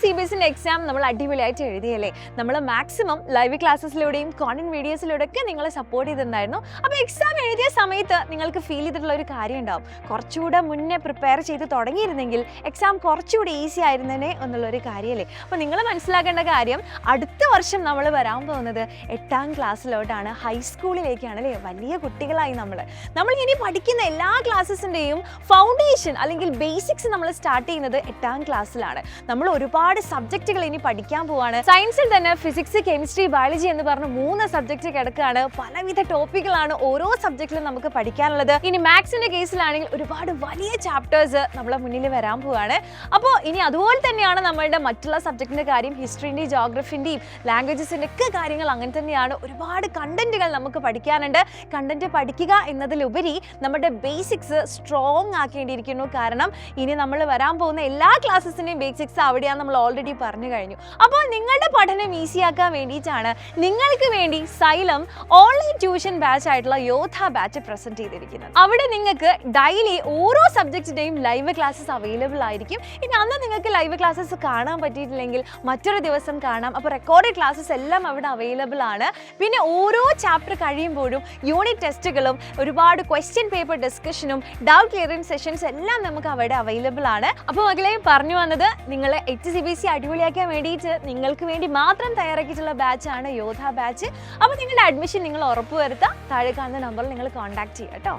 CBSE exam നമ്മൾ അടിപൊളിയായിട്ട് എഴുതിയല്ലേ? നമ്മൾ മാക്സിമം ലൈവ് ക്ലാസ്സസിലൂടെയും കോണ്ടന്റ് വീഡിയോസിലൂടെ ഒക്കെ നിങ്ങളെ സപ്പോർട്ട് ചെയ്തിട്ടുണ്ടായിരുന്നു. അപ്പോൾ എക്സാം എഴുതിയ സമയത്ത് നിങ്ങൾക്ക് ഫീൽ ചെയ്തിട്ടുള്ള ഒരു കാര്യം ഉണ്ടാവും, കുറച്ചുകൂടെ മുന്നേ പ്രിപ്പയർ ചെയ്ത് തുടങ്ങിയിരുന്നെങ്കിൽ എക്സാം കുറച്ചുകൂടി ഈസി ആയിരുന്നേ എന്നുള്ളൊരു കാര്യമല്ലേ? അപ്പോൾ നിങ്ങൾ മനസ്സിലാക്കേണ്ട കാര്യം, അടുത്ത വർഷം നമ്മൾ വരാൻ പോകുന്നത് 8ാം ക്ലാസ്സിലോട്ടാണ്, ഹൈസ്കൂളിലേക്കാണ് അല്ലേ? വലിയ കുട്ടികളായി നമ്മൾ ഇനി പഠിക്കുന്ന എല്ലാ ക്ലാസ്സസിൻ്റെയും ഫൗണ്ടേഷൻ അല്ലെങ്കിൽ ബേസിക്സ് നമ്മൾ സ്റ്റാർട്ട് ചെയ്യുന്നത് 8ാം ക്ലാസ്സിലാണ്. നമ്മൾ ഒരുപാട് സബ്ജക്റ്റുകൾ ഇനി പഠിക്കാൻ പോവാണ്. സയൻസിൽ തന്നെ ഫിസിക്സ്, കെമിസ്ട്രി, ബയോളജി എന്ന് പറഞ്ഞ 3 സബ്ജക്റ്റ് കിടക്കുകയാണ്. പലവിധ ടോപ്പിക്കുകളാണ് ഓരോ സബ്ജക്റ്റിലും നമുക്ക് പഠിക്കാനുള്ളത്. ഇനി മാത്സിന്റെ കേസിലാണെങ്കിൽ ഒരുപാട് വലിയ ചാപ്റ്റേഴ്സ് നമ്മളെ മുന്നിൽ വരാൻ പോവാണ്. അപ്പോൾ ഇനി അതുപോലെ തന്നെയാണ് നമ്മളുടെ മറ്റുള്ള സബ്ജക്റ്റിന്റെ കാര്യം, ഹിസ്റ്ററിൻ്റെയും ജോഗ്രഫിൻ്റെയും ലാംഗ്വേജസിൻ്റെ ഒക്കെ കാര്യങ്ങൾ അങ്ങനെ തന്നെയാണ്. ഒരുപാട് കണ്ടന്റുകൾ നമുക്ക് പഠിക്കാനുണ്ട്. കണ്ടന്റ് പഠിക്കുക എന്നതിലുപരി നമ്മുടെ ബേസിക്സ് സ്ട്രോങ് ആക്കേണ്ടിയിരിക്കുന്നു. കാരണം ഇനി നമ്മൾ വരാൻ പോകുന്ന എല്ലാ ക്ലാസ്സസിൻ്റെയും ബേസിക്സ് അവിടെയാണ് നമ്മൾ ഓൾറെഡി പറഞ്ഞു കഴിഞ്ഞു. അപ്പോൾ നിങ്ങളുടെ പഠനം ഈസിയാക്കാൻ വേണ്ടിയിട്ടാണ് നിങ്ങൾക്ക് വേണ്ടി സൈലം ഓൺലൈൻ ട്യൂഷൻ ബാച്ച് ആയിട്ടുള്ള യോധ ബാച്ച് പ്രസന്റ് ചെയ്തിരിക്കുന്നത്. അവിടെ നിങ്ങൾക്ക് ഡെയിലി ഓരോ സബ്ജക്റ്റിൻ്റെയും ലൈവ് ക്ലാസ്സസ് അവൈലബിൾ ആയിരിക്കും. ഇനി അന്ന് നിങ്ങൾക്ക് ലൈവ് ക്ലാസ്സസ് കാണാൻ പറ്റിയിട്ടില്ലെങ്കിൽ മറ്റൊരു ദിവസം കാണാം. അപ്പോൾ റെക്കോർഡഡ് ക്ലാസ്സസ് എല്ലാം അവിടെ അവൈലബിൾ ആണ്. പിന്നെ ഓരോ ചാപ്റ്റർ കഴിയുമ്പോഴും യൂണിറ്റ് ടെസ്റ്റുകളും ഒരുപാട് ക്വസ്റ്റ്യൻ പേപ്പർ ഡിസ്കഷനും ഡൗട്ട് ക്ലിയറിംഗ് സെഷൻസ് എല്ലാം നമുക്ക് അവിടെ അവൈലബിൾ ആണ്. അപ്പോൾ മകളെ പറഞ്ഞു വന്നത്, നിങ്ങൾ CBSE അടിപൊളിയാക്കാൻ വേണ്ടിയിട്ട് നിങ്ങൾക്ക് വേണ്ടി മാത്രം തയ്യാറാക്കിയിട്ടുള്ള ബാച്ചാണ് യോധ ബാച്ച്. അപ്പോൾ നിങ്ങളുടെ അഡ്മിഷൻ നിങ്ങൾ ഉറപ്പുവരുത്താം. താഴെ കാണുന്ന നമ്പറിൽ നിങ്ങൾ കോൺടാക്ട് ചെയ്യുക കേട്ടോ.